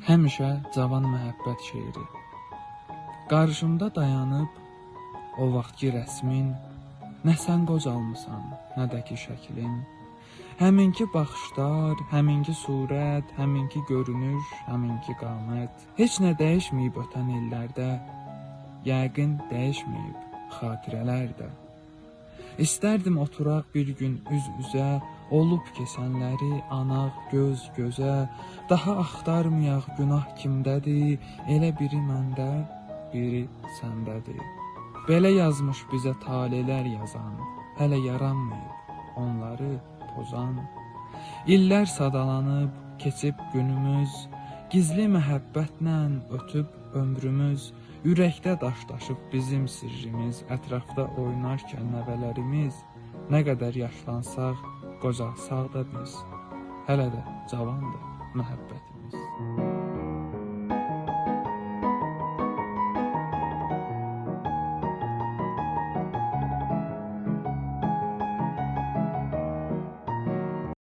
Həmişə cavan məhəbbət şeiri. Qarşımda dayanıb o vaxtki rəsmin, nə sən qocalmısan, nə də ki şəklin. Həminki baxışlar, həminki surət, həminki görünüş, həminki qamət. Heç nə dəyişməyib ötən illərdə, yəqin dəyişməyib xatirələr də. İstərdim oturaq bir gün üz-üzə, olub keçənləri anaq göz gözə. Daha axtarmayaq günah kimdədir, elə biri məndə, biri səndədir. Belə yazmış bizə talelər yazan, hələ yaranmayıb onları pozan. İllər sadalanıb, keçib günümüz, gizli məhəbbətlə ötüb ömrümüz. Ürəkdə daşlaşıb bizim sirrimiz, ətrafda oynarkən nəvələrimiz. Nə qədər yaşlansaq, qocalsaq da biz, hələ də cavandır məhəbbət.